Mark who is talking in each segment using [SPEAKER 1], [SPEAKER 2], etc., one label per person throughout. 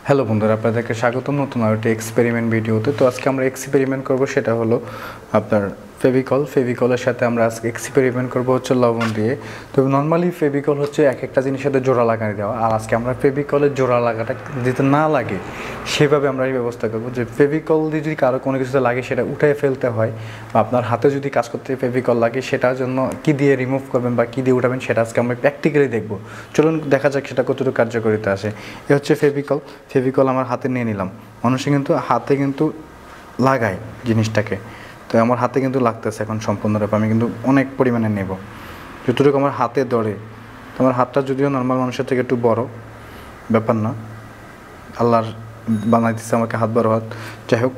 [SPEAKER 1] Hello বন্ধুরা, আপনাদেরকে স্বাগতম নতুন আরেকটি এক্সপেরিমেন্ট ভিডিওতে। তো আজকে আমরা এক্সপেরিমেন্ট করব, সেটা হলো আপনার ফেভিকলের সাথে আমরা আজকে এক্সপেরিমেন্ট করব হচ্ছে লবণ দিয়ে। তো নর্মালি ফেভিকল হচ্ছে এক একটা জিনিসের সাথে জোড়া লাগাই দেওয়া, আর আজকে আমরা ফেভিকলের জোড়া লাগাটা যাতে না লাগে সেভাবে আমরা এই ব্যবস্থা করব। যে ফেভিকল দিয়ে যদি কারো কোনো কিছুতে লাগে সেটা উঠে ফেলতে হয়, বা আপনার হাতে যদি কাজ করতে ফেভিকল লাগে সেটার জন্য কী দিয়ে রিমুভ করবেন বা কী দিয়ে উঠাবেন সেটা আজকে আমরা প্র্যাকটিক্যালি দেখব। চলুন দেখা যাক সেটা কতটুকু কার্যকারিতা আসে। এ হচ্ছে ফেভিকল আমার হাতে নিয়ে নিলাম। মানুষে কিন্তু হাতে কিন্তু লাগায় জিনিসটাকে, তো আমার হাতে কিন্তু লাগতেছে এখন সম্পূর্ণরূপে। আমি কিন্তু অনেক পরিমাণে নেব যতটুকু আমার হাতে ধরে। তো আমার হাতটা যদিও নর্মাল মানুষের থেকে একটু বড়, ব্যাপার না, আল্লাহর বানাই দিচ্ছে আমাকে হাত বড় হাত। যাই হোক,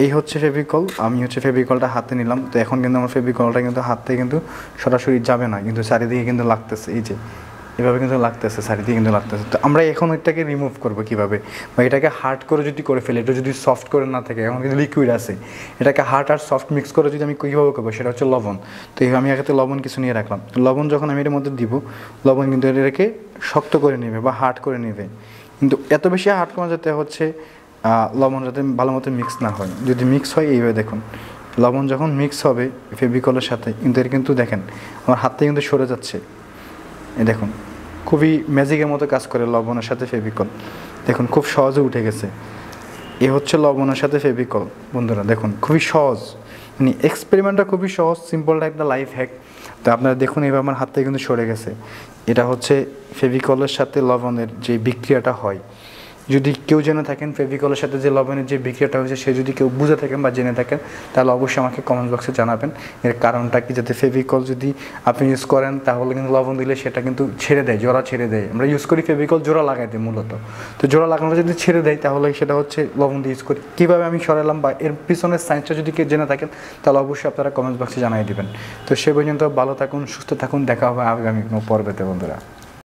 [SPEAKER 1] এই হচ্ছে ফেভিকল। আমি হচ্ছে ফেভিকলটা হাতে নিলাম। তো এখন কিন্তু আমার ফেভিকলটা কিন্তু হাতে কিন্তু সরাসরি যাবে না, কিন্তু চারিদিকে কিন্তু লাগতেছে, এই যে এভাবে কিন্তু লাগতেছে, চারিদিকে কিন্তু লাগতেছে। তো আমরা এখন এটাকে রিমুভ করবো কীভাবে, বা এটাকে হার্ড করে যদি করে ফেলি, এটা যদি সফট করে না থাকে, এখন কিন্তু লিকুইড আছে, এটাকে হার্ড আর সফট মিক্স করে যদি আমি কীভাবে করবো, সেটা হচ্ছে লবণ। তো আমি আগে লবণ কিছু নিয়ে রাখলাম। লবণ যখন আমি এর মধ্যে দিব, লবণ কিন্তু এটাকে শক্ত করে নেবে বা হার্ড করে নেবে, কিন্তু এত বেশি হার্ড করা যাতে হচ্ছে লবণ যাতে ভালো মতো মিক্স না হয়। যদি মিক্স হয় এইভাবে দেখুন, লবণ যখন মিক্স হবে ফেভিকলের সাথে, কিন্তু এর কিন্তু দেখেন আমার হাত থেকে কিন্তু সরে যাচ্ছে। এই দেখুন, খুবই ম্যাজিকের মতো কাজ করে লবণের সাথে ফেভিকল। দেখুন খুব সহজে উঠে গেছে। এ হচ্ছে লবণের সাথে ফেভিকল। বন্ধুরা দেখুন, খুবই সহজ, মানে এক্সপেরিমেন্টটা খুবই সহজ, সিম্পলটা একটা লাইফ হ্যাক। তো আপনারা দেখুন, এবার আমার হাত থেকে কিন্তু সরে গেছে। এটা হচ্ছে ফেভিকলের সাথে লবণের যে বিক্রিয়াটা হয়। যদি কেউ জেনে থাকেন ফেভিকলের সাথে যে লবণের যে বিক্রিয়াটা হয়েছে, সে যদি কেউ বুঝে থাকেন বা জেনে থাকেন, তাহলে অবশ্যই আমাকে কমেন্ট বক্সে জানাবেন এর কারণটা কি। যাতে ফেভিকল যদি আপনি ইউজ করেন, তাহলে কিন্তু লবণ দিলে সেটা কিন্তু ছেড়ে দেয়, জোড়া ছেড়ে দেয়। আমরা ইউজ করি ফেভিকল জোড়া লাগাই দিই মূলত। তো জোড়া লাগানো যদি ছেড়ে দেয়, তাহলে সেটা হচ্ছে লবণ দিয়ে ইউজ করি। কীভাবে আমি সরালাম বা এর পিছনের সায়েন্সটা যদি কেউ জেনে থাকেন, তাহলে অবশ্যই আপনারা কমেন্ট বক্সে জানিয়ে দেবেন। তো সে পর্যন্ত ভালো থাকুন, সুস্থ থাকুন, দেখা হবে আগামী কোনো পর্বেতে বন্ধুরা।